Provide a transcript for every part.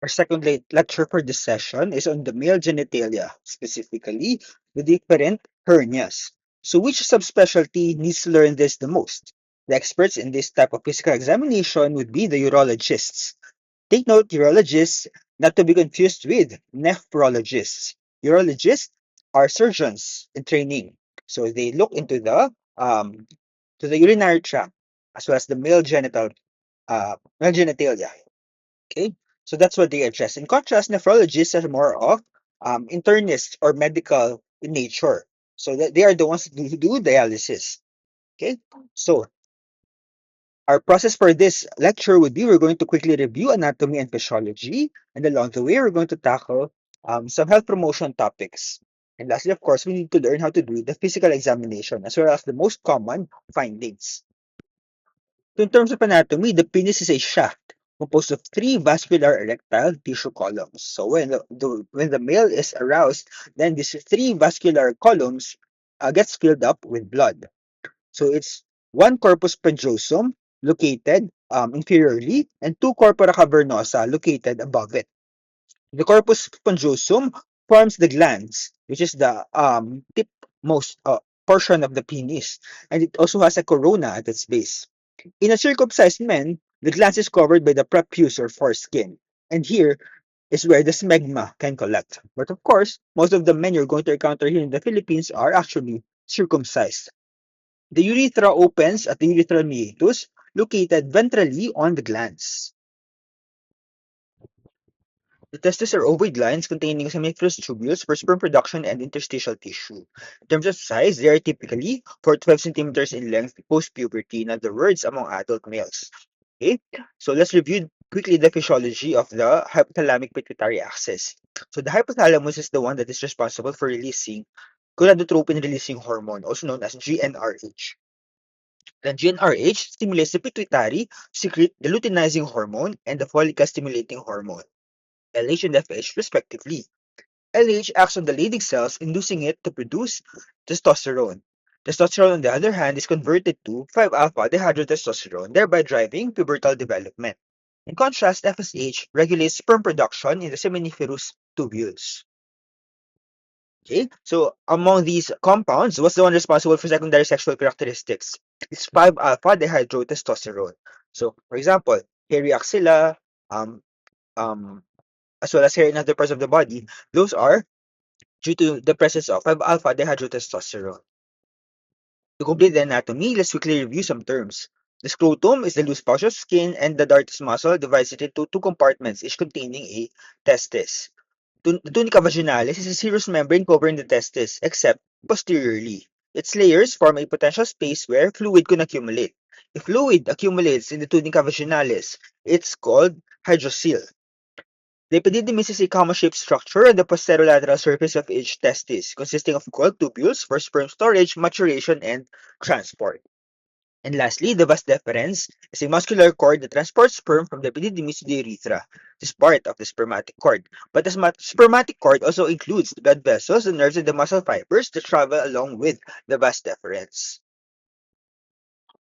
Our second lecture for this session is on the male genitalia, specifically the different hernias. So which subspecialty needs to learn this the most? The experts in this type of physical examination would be the urologists. Take note, urologists, not to be confused with nephrologists. Urologists are surgeons in training. So they look into the urinary tract as well as the male genitalia. Okay, so that's what they address. In contrast, nephrologists are more of internists or medical in nature. So that they are the ones who do dialysis. Okay, so our process for this lecture would be we're going to quickly review anatomy and physiology, and along the way, we're going to tackle some health promotion topics. And lastly, of course, we need to learn how to do the physical examination as well as the most common findings. So in terms of anatomy, the penis is a shaft composed of three vascular erectile tissue columns. So when the male is aroused, then these three vascular columns gets filled up with blood. So it's one corpus spongiosum located inferiorly and two corpora cavernosa located above it. The corpus spongiosum forms the glans, which is the tipmost portion of the penis, and it also has a corona at its base. In a circumcised man, the glans is covered by the prepuce or foreskin, and here is where the smegma can collect. But of course, most of the men you're going to encounter here in the Philippines are actually circumcised. The urethra opens at the urethral meatus, located ventrally on the glans. The testes are ovoid lines containing seminiferous tubules for sperm production and interstitial tissue. In terms of size, they are typically 4 to 5 centimeters in length post-puberty, in other words, among adult males. Okay, so let's review quickly the physiology of the hypothalamic pituitary axis. So the hypothalamus is the one that is responsible for releasing gonadotropin-releasing hormone, also known as GnRH. Then GnRH stimulates the pituitary to secrete the luteinizing hormone and the follicle-stimulating hormone, LH and FH respectively. LH acts on the Leydig cells, inducing it to produce testosterone. Testosterone, on the other hand, is converted to 5-alpha dehydrotestosterone, thereby driving pubertal development. In contrast, FSH regulates sperm production in the seminiferous tubules. Okay, so among these compounds, what's the one responsible for secondary sexual characteristics? It's 5-alpha dehydrotestosterone. So, for example, hairy axilla, um, um, as well as hair in other parts of the body, those are due to the presence of 5-alpha dehydrotestosterone. To complete the anatomy, let's quickly review some terms. The scrotum is the loose pouch of skin, and the dartus muscle divides it into two compartments, each containing a testis. The tunica vaginalis is a serous membrane covering the testis, except posteriorly. Its layers form a potential space where fluid can accumulate. If fluid accumulates in the tunica vaginalis, it's called hydrocele. The epididymis is a comma-shaped structure on the posterolateral surface of each testis, consisting of coiled tubules for sperm storage, maturation, and transport. And lastly, the vas deferens is a muscular cord that transports sperm from the epididymis to the urethra. This is part of the spermatic cord. But the spermatic cord also includes the blood vessels, the nerves, and the muscle fibers that travel along with the vas deferens.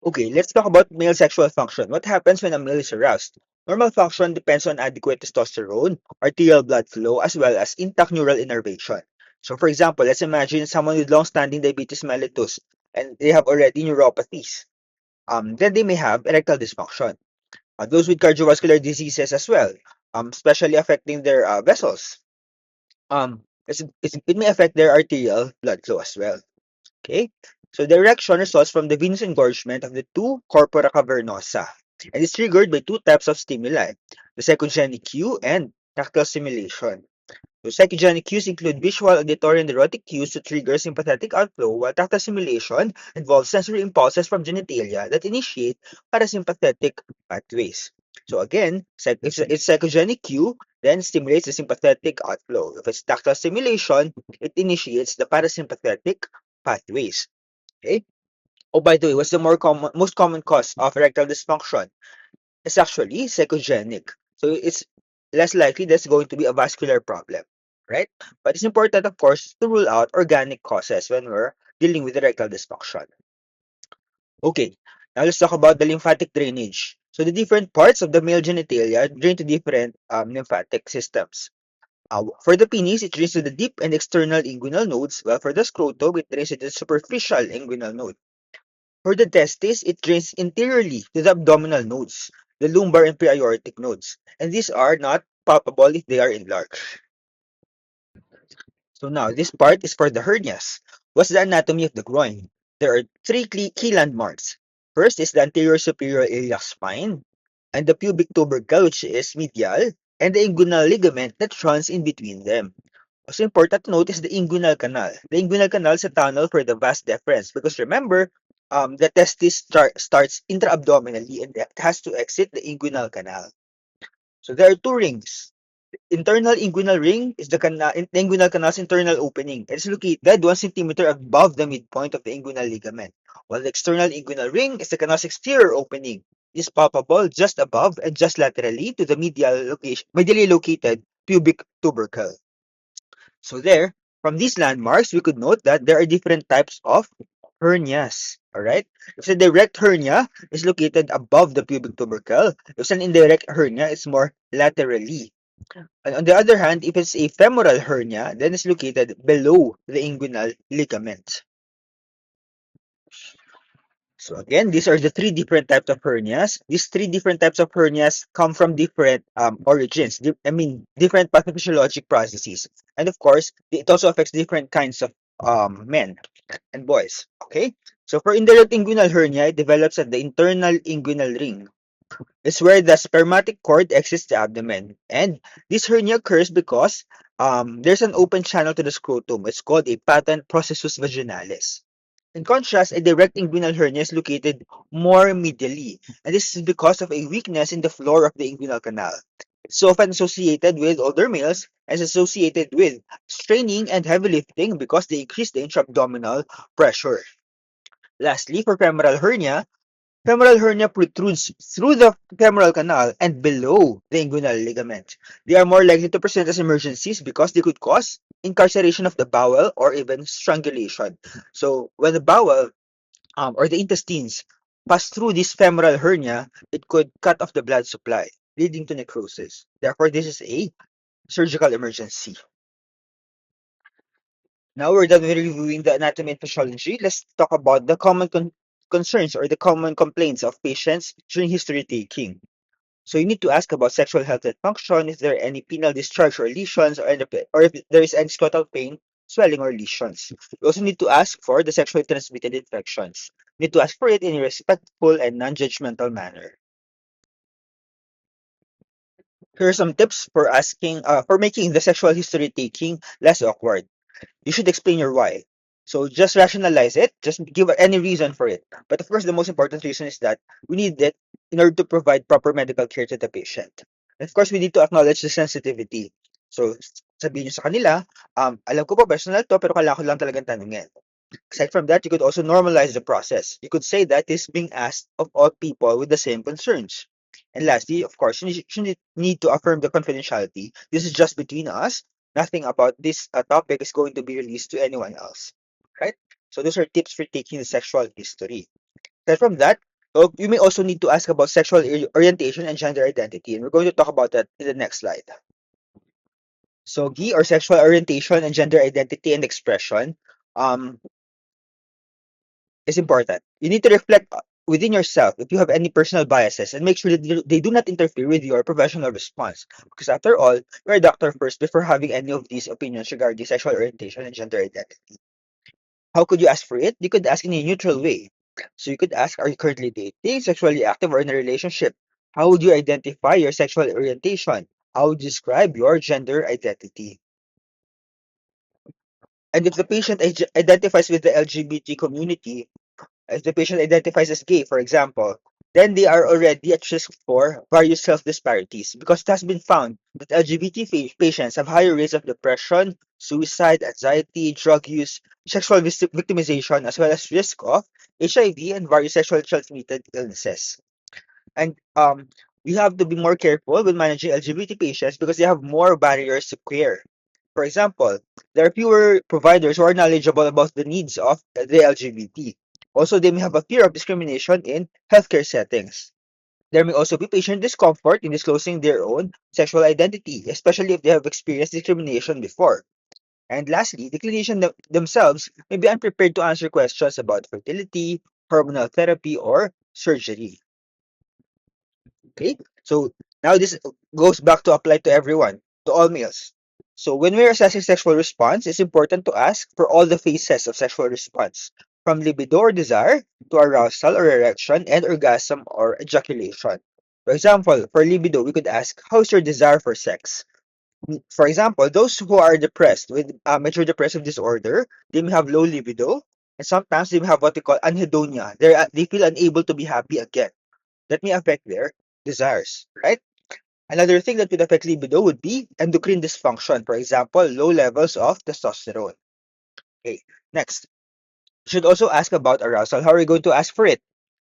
Okay, let's talk about male sexual function. What happens when a male is aroused? Normal function depends on adequate testosterone, arterial blood flow, as well as intact neural innervation. So, for example, let's imagine someone with long-standing diabetes mellitus and they have already neuropathies. Then they may have erectile dysfunction. Those with cardiovascular diseases as well, especially affecting their vessels. It may affect their arterial blood flow as well. Okay, so the erection results from the venous engorgement of the two corpora cavernosa and is triggered by two types of stimuli, the psychogenic cue and tactile stimulation. So psychogenic cues include visual, auditory, and erotic cues to trigger sympathetic outflow, while tactile stimulation involves sensory impulses from genitalia that initiate parasympathetic pathways. So again, if it's psychogenic cue, then stimulates the sympathetic outflow. If it's tactile stimulation, it initiates the parasympathetic pathways. Okay. Oh, by the way, what's the most common cause of erectile dysfunction? It's actually psychogenic. So it's less likely that's going to be a vascular problem, right? But it's important, of course, to rule out organic causes when we're dealing with erectile dysfunction. Okay, now let's talk about the lymphatic drainage. So the different parts of the male genitalia drain to different lymphatic systems. For the penis, it drains to the deep and external inguinal nodes, while for the scrotum, it drains to the superficial inguinal node. For the testes, it drains interiorly to the abdominal nodes, the lumbar and pre-aortic nodes, and these are not palpable if they are enlarged. So now, this part is for the hernias. What's the anatomy of the groin? There are three key landmarks. First is the anterior superior iliac spine, and the pubic tubercle, which is medial, and the inguinal ligament that runs in between them. Also important to note is the inguinal canal. The inguinal canal is a tunnel for the vas deferens because remember, the testis starts intra-abdominally and it has to exit the inguinal canal. So there are two rings. Internal inguinal ring is the inguinal canal's internal opening. It is located 1 centimeter above the midpoint of the inguinal ligament, while the external inguinal ring is the canal's exterior opening. It is palpable just above and just laterally to the medially located pubic tubercle. So there, from these landmarks, we could note that there are different types of hernias. Alright? If a direct hernia is located above the pubic tubercle, if an indirect hernia, it's more laterally. And on the other hand, if it's a femoral hernia, then it's located below the inguinal ligament. So again, these are the three different types of hernias. These three different types of hernias come from different origins. Different pathophysiologic processes. And of course, it also affects different kinds of men and boys. Okay? So for indirect inguinal hernia, it develops at the internal inguinal ring. It's where the spermatic cord exits the abdomen. And this hernia occurs because there's an open channel to the scrotum. It's called a patent processus vaginalis. In contrast, a direct inguinal hernia is located more medially, and this is because of a weakness in the floor of the inguinal canal. It's often associated with older males and is associated with straining and heavy lifting because they increase the intra-abdominal pressure. Lastly, for femoral hernia protrudes through the femoral canal and below the inguinal ligament. They are more likely to present as emergencies because they could cause incarceration of the bowel or even strangulation. So when the bowel or the intestines pass through this femoral hernia, it could cut off the blood supply, leading to necrosis. Therefore, this is a surgical emergency. Now we're done with reviewing the anatomy and physiology. Let's talk about the common concerns or the common complaints of patients during history taking. So you need to ask about sexual health and function, is there any penile discharge or lesions, or if there is any scrotal pain, swelling, or lesions. You also need to ask for the sexually transmitted infections. You need to ask for it in a respectful and non-judgmental manner. Here are some tips for making the sexual history taking less awkward. You should explain your why. So just rationalize it, just give any reason for it. But of course, the most important reason is that we need it in order to provide proper medical care to the patient. And of course, we need to acknowledge the sensitivity. So sabihin nyo sa kanila, alam ko po personal to, pero kailangan ko lang talagang tanungin. Aside from that, you could also normalize the process. You could say that this is being asked of all people with the same concerns. And lastly, of course, you need to affirm the confidentiality. This is just between us. Nothing about this topic is going to be released to anyone else. Right? So those are tips for taking the sexual history. Aside from that, you may also need to ask about sexual orientation and gender identity. And we're going to talk about that in the next slide. So, or sexual orientation and gender identity and expression. Um, is important. You need to reflect within yourself if you have any personal biases and make sure that they do not interfere with your professional response. Because after all, you're a doctor first before having any of these opinions regarding sexual orientation and gender identity. How could you ask for it? You could ask in a neutral way. So you could ask, are you currently dating, sexually active, or in a relationship? How would you identify your sexual orientation? How would you describe your gender identity? And if the patient identifies with the LGBT community, if the patient identifies as gay, for example, then they are already at risk for various health disparities because it has been found that LGBT patients have higher rates of depression, suicide, anxiety, drug use, sexual victimization, as well as risk of HIV and various sexually transmitted illnesses. And we have to be more careful with managing LGBT patients because they have more barriers to care. For example, there are fewer providers who are knowledgeable about the needs of the LGBT. Also, they may have a fear of discrimination in healthcare settings. There may also be patient discomfort in disclosing their own sexual identity, especially if they have experienced discrimination before. And lastly, the clinician themselves may be unprepared to answer questions about fertility, hormonal therapy, or surgery. Okay, so now this goes back to apply to everyone, to all males. So when we're assessing sexual response, it's important to ask for all the phases of sexual response, from libido or desire to arousal or erection and orgasm or ejaculation. For example, for libido, we could ask, how's your desire for sex? For example, those who are depressed with major depressive disorder, they may have low libido, and sometimes they may have what we call anhedonia. They feel unable to be happy again. That may affect their desires, right? Another thing that would affect libido would be endocrine dysfunction. For example, low levels of testosterone. Okay, next. You should also ask about arousal. How are you going to ask for it?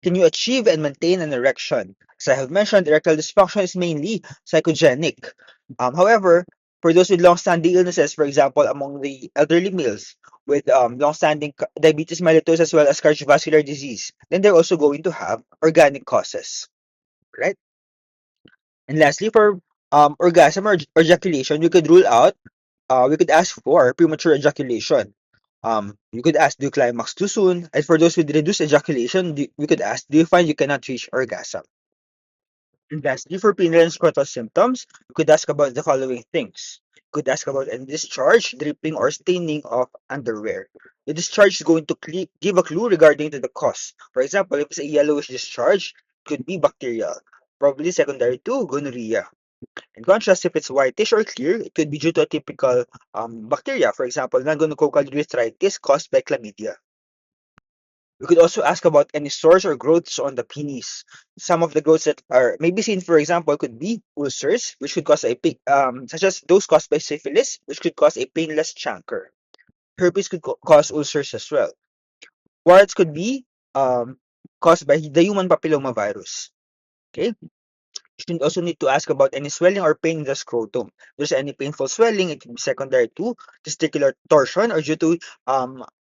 Can you achieve and maintain an erection? As I have mentioned, erectile dysfunction is mainly psychogenic. However, for those with long-standing illnesses, for example, among the elderly males with long-standing diabetes mellitus as well as cardiovascular disease, then they're also going to have organic causes, right? And lastly, for orgasm or ejaculation, we could ask for premature ejaculation. You could ask, do you climax too soon? And for those with reduced ejaculation, we could ask, do you find you cannot reach orgasm? And lastly, for penile and scrotal symptoms, you could ask about the following things. You could ask about any discharge, dripping, or staining of underwear. The discharge is going to give a clue regarding to the cause. For example, if it's a yellowish discharge, it could be bacterial, probably secondary to gonorrhea. In contrast, if it's whitish or clear, it could be due to a typical bacteria, for example, non-gonococcal urethritis caused by chlamydia. We could also ask about any sores or growths on the penis. Some of the growths that are maybe seen, for example, could be ulcers, which could cause such as those caused by syphilis, which could cause a painless chancre. Herpes could cause ulcers as well. Warts could be caused by the human papilloma virus. Okay, you should also need to ask about any swelling or pain in the scrotum. If there's any painful swelling, it can be secondary to testicular torsion or due to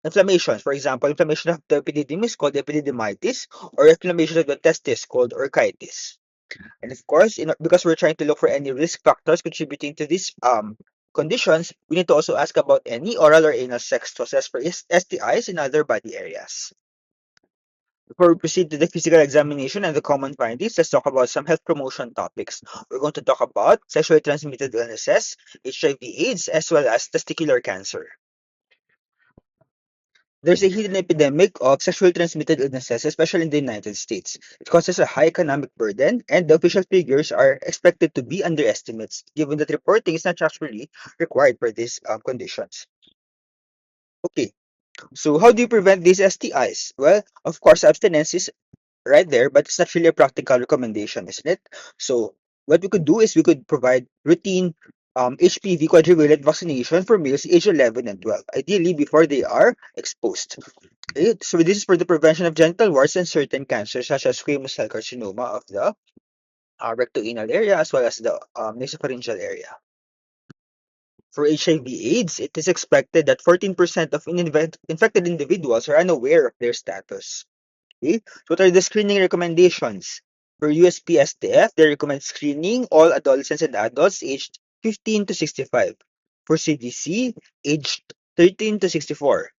inflammation. For example, inflammation of the epididymis called epididymitis or inflammation of the testis called orchitis. And of course, because we're trying to look for any risk factors contributing to these conditions, we need to also ask about any oral or anal sex to assess for STIs in other body areas. Before we proceed to the physical examination and the common findings, let's talk about some health promotion topics. We're going to talk about sexually transmitted illnesses, HIV/AIDS, as well as testicular cancer. There's a hidden epidemic of sexually transmitted illnesses, especially in the United States. It causes a high economic burden, and the official figures are expected to be underestimates, given that reporting is not actually required for these conditions. Okay, so how do you prevent these STIs? Well, of course, abstinence is right there, but it's not really a practical recommendation, isn't it? So what we could do is we could provide routine HPV quadrivalent vaccination for males age 11 and 12, ideally before they are exposed. Okay? So this is for the prevention of genital warts and certain cancers such as squamous cell carcinoma of the rectoanal area as well as the nasopharyngeal area. For HIV/AIDS, it is expected that 14% of infected individuals are unaware of their status. Okay, so what are the screening recommendations? For USPSTF, they recommend screening all adolescents and adults aged 15 to 65. For CDC, aged 13 to 64.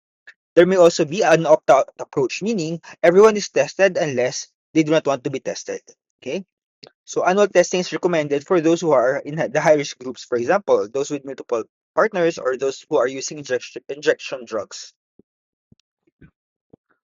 There may also be an opt-out approach, meaning everyone is tested unless they do not want to be tested. Okay, so annual testing is recommended for those who are in the high-risk groups, for example, those with multiple partners or those who are using injection drugs.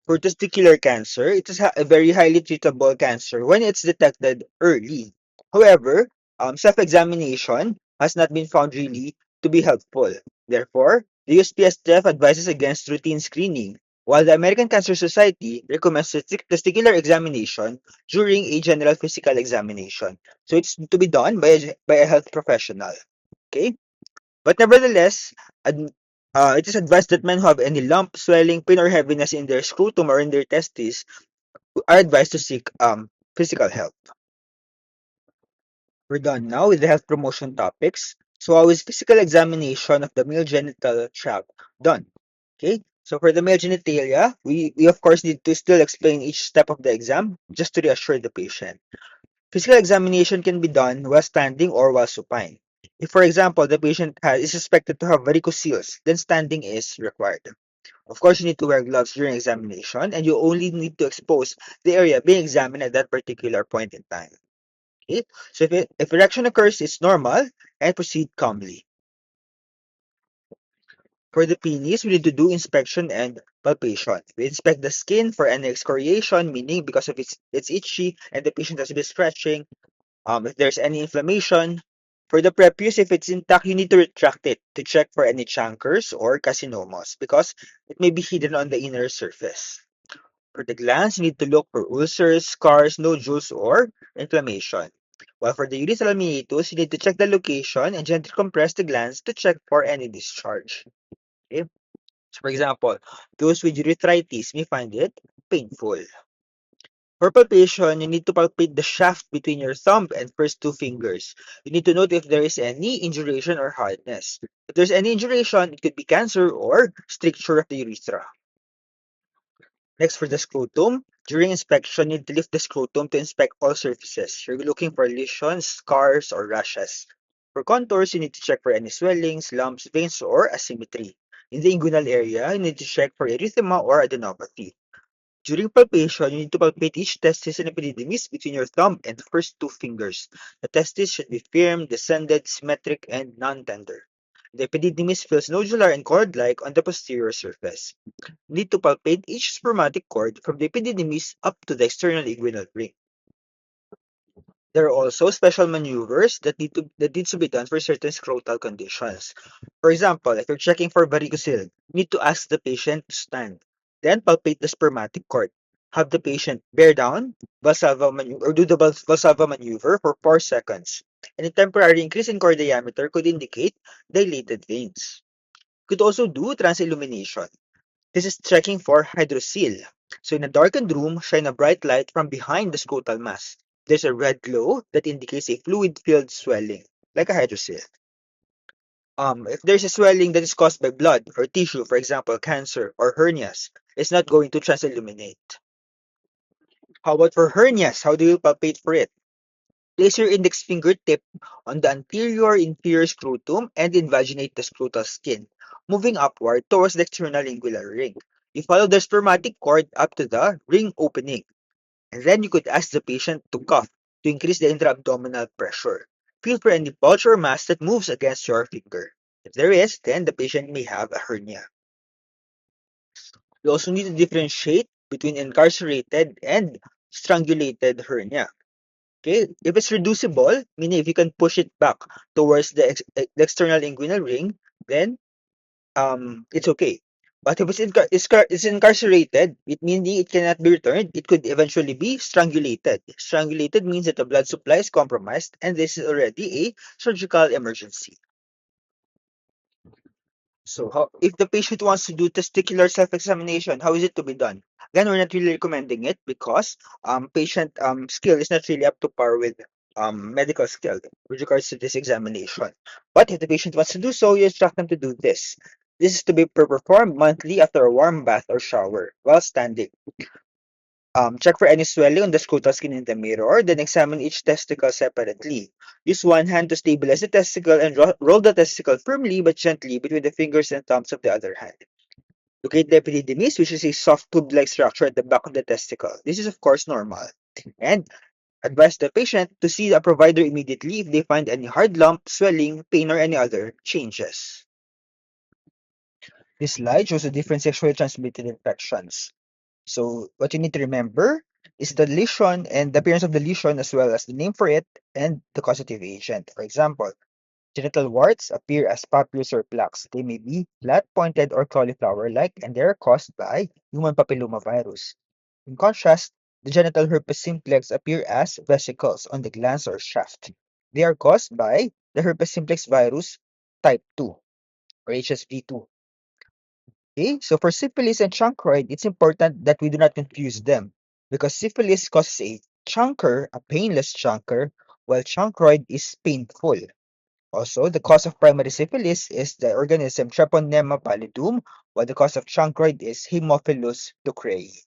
For testicular cancer, it is a very highly treatable cancer when it's detected early. However, self-examination has not been found really to be helpful. Therefore, the USPSTF advises against routine screening, while the American Cancer Society recommends testicular examination during a general physical examination. So it's to be done by a health professional. Okay? But nevertheless, it is advised that men who have any lump, swelling, pain, or heaviness in their scrotum or in their testes are advised to seek physical help. We're done now with the health promotion topics. So how is physical examination of the male genital tract done? Okay, so for the male genitalia, we of course need to still explain each step of the exam just to reassure the patient. Physical examination can be done while standing or while supine. If, for example, the is suspected to have varicocele, then standing is required. Of course, you need to wear gloves during examination, and you only need to expose the area being examined at that particular point in time. Okay? So if erection occurs, it's normal and proceed calmly. For the penis, we need to do inspection and palpation. We inspect the skin for any excoriation, meaning because of it's itchy and the patient has been stretching. If there's any inflammation. For the prepuce, if it's intact, you need to retract it to check for any chancres or carcinomas because it may be hidden on the inner surface. For the glands, you need to look for ulcers, scars, nodules, or inflammation. While for the urethral meatus, you need to check the location and gently compress the glands to check for any discharge. Okay? So for example, those with urethritis may find it painful. For palpation, you need to palpate the shaft between your thumb and first two fingers. You need to note if there is any induration or hardness. If there's any induration, it could be cancer or stricture of the urethra. Next, for the scrotum, during inspection, you need to lift the scrotum to inspect all surfaces. You're looking for lesions, scars, or rashes. For contours, you need to check for any swellings, lumps, veins, or asymmetry. In the inguinal area, you need to check for erythema or adenopathy. During palpation, you need to palpate each testis and epididymis between your thumb and the first two fingers. The testis should be firm, descended, symmetric, and non-tender. The epididymis feels nodular and cord-like on the posterior surface. You need to palpate each spermatic cord from the epididymis up to the external inguinal ring. There are also special maneuvers that needs to be done for certain scrotal conditions. For example, if you're checking for varicocele, you need to ask the patient to stand. Then palpate the spermatic cord. Have the patient bear down, Valsalva maneuver, or do the Valsalva maneuver for 4 seconds. And a temporary increase in cord diameter could indicate dilated veins. Could also do transillumination. This is checking for hydrocele. So in a darkened room, shine a bright light from behind the scrotal mass. There's a red glow that indicates a fluid-filled swelling, like a hydrocele. If there's a swelling that is caused by blood or tissue, for example, cancer or hernias, it's not going to transilluminate. How about for hernias? How do you palpate for it? Place your index fingertip on the anterior inferior scrotum and invaginate the scrotal skin, moving upward towards the external lingular ring. You follow the spermatic cord up to the ring opening, and then you could ask the patient to cough to increase the intra-abdominal pressure. Feel for any bulge or mass that moves against your finger. If there is, then the patient may have a hernia. You also need to differentiate between incarcerated and strangulated hernia. Okay, if it's reducible, meaning if you can push it back towards the external inguinal ring, then it's okay. But if it's incarcerated, it meaning it cannot be returned, it could eventually be strangulated. Strangulated means that the blood supply is compromised and this is already a surgical emergency. So if the patient wants to do testicular self-examination, how is it to be done? Again, we're not really recommending it because patient skill is not really up to par with medical skill with regards to this examination. But if the patient wants to do so, you instruct them to do this. This is to be performed monthly after a warm bath or shower while standing. Check for any swelling on the scrotal skin in the mirror, then examine each testicle separately. Use one hand to stabilize the testicle and roll the testicle firmly but gently between the fingers and thumbs of the other hand. Locate the epididymis, which is a soft tube-like structure at the back of the testicle. This is, of course, normal. And advise the patient to see the provider immediately if they find any hard lump, swelling, pain, or any other changes. This slide shows the different sexually transmitted infections. So what you need to remember is the lesion and the appearance of the lesion as well as the name for it and the causative agent. For example, genital warts appear as papules or plaques. They may be flat, pointed, or cauliflower-like, and they are caused by human papillomavirus. In contrast, the genital herpes simplex appear as vesicles on the glans or shaft. They are caused by the herpes simplex virus type 2 or HSV2. Okay, so for syphilis and chancroid, it's important that we do not confuse them because syphilis causes a chancre, a painless chancre, while chancroid is painful. Also, the cause of primary syphilis is the organism Treponema pallidum, while the cause of chancroid is Haemophilus ducreyi.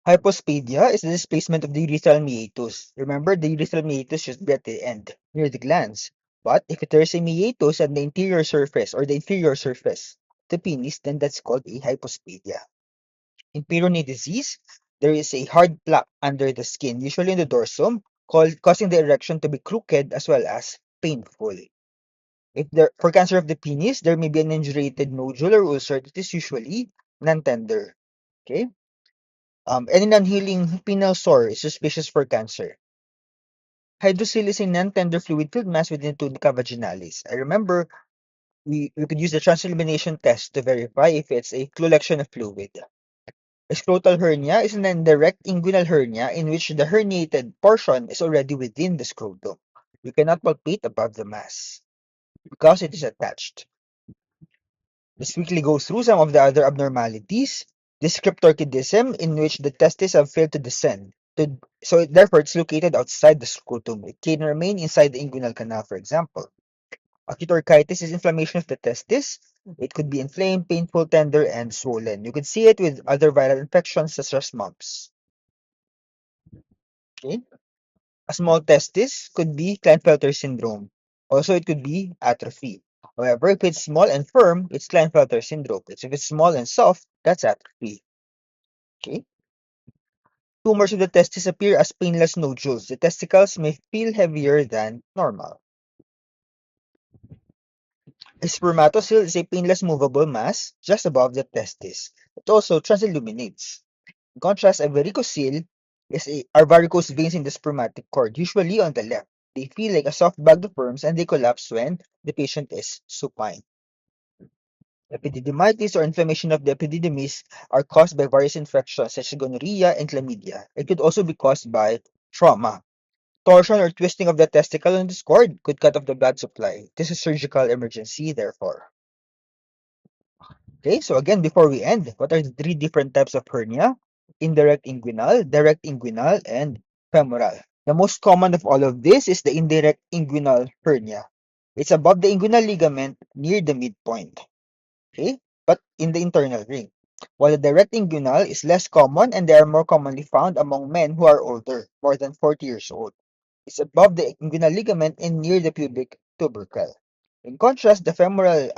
Hypospadia is the displacement of the urethral meatus. Remember, the urethral meatus should be at the end, near the glands. But if there is a meatus at the interior surface or the inferior surface of the penis, then that's called a hypospadia. In Peyronie disease, there is a hard plaque under the skin, usually in the dorsum, causing the erection to be crooked as well as painful. If there, for cancer of the penis, there may be an indurated nodule or ulcer that is usually non-tender. Okay? Any non-healing penile sore is suspicious for cancer. Hydrocele is a non-tender fluid-filled mass within the tunica vaginalis. I remember we could use the transillumination test to verify if it's a collection of fluid. A scrotal hernia is an indirect inguinal hernia in which the herniated portion is already within the scrotum. You cannot palpate above the mass because it is attached. Let's quickly go through some of the other abnormalities. Descriptorchidism, in which the testes have failed to descend. Therefore, it's located outside the scrotum. It can remain inside the inguinal canal, for example. Acute orchitis is inflammation of the testis. It could be inflamed, painful, tender, and swollen. You could see it with other viral infections such as mumps. Okay? A small testis could be Klinefelter syndrome. Also, it could be atrophy. However, if it's small and firm, it's Klinefelter syndrome. If it's small and soft, that's atrophy. Okay? Tumors of the testis appear as painless nodules. The testicles may feel heavier than normal. A spermatocyst is a painless movable mass just above the testis. It also transilluminates. In contrast, a varicocele are varicose veins in the spermatic cord, usually on the left. They feel like a soft bag of worms and they collapse when the patient is supine. Epididymitis or inflammation of the epididymis are caused by various infections such as gonorrhea and chlamydia. It could also be caused by trauma. Torsion or twisting of the testicle on this cord could cut off the blood supply. This is a surgical emergency, therefore. Okay, so again, before we end, what are the three different types of hernia? Indirect inguinal, direct inguinal, and femoral. The most common of all of this is the indirect inguinal hernia. It's above the inguinal ligament near the midpoint, okay, but in the internal ring. While the direct inguinal is less common and they are more commonly found among men who are older, more than 40 years old. It's above the inguinal ligament and near the pubic tubercle. In contrast, the femoral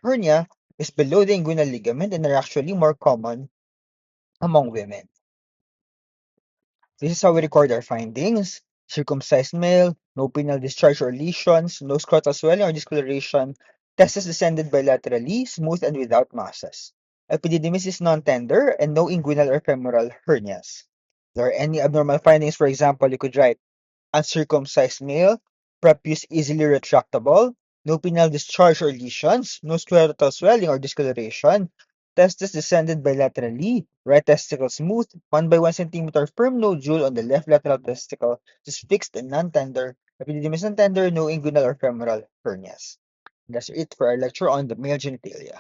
hernia is below the inguinal ligament and are actually more common among women. This is how we record our findings. Circumcised male, no penile discharge or lesions, no scrotal swelling or discoloration, testes descended bilaterally, smooth and without masses. Epididymis is non-tender and no inguinal or femoral hernias. If there are any abnormal findings, for example, you could write uncircumcised male, prepuce easily retractable, no penile discharge or lesions, no scrotal swelling or discoloration, testes descended bilaterally, right testicle smooth, 1 by 1 centimeter firm nodule on the left lateral testicle, is fixed and non-tender, epididymis non-tender, no inguinal or femoral hernias. That's it for our lecture on the male genitalia.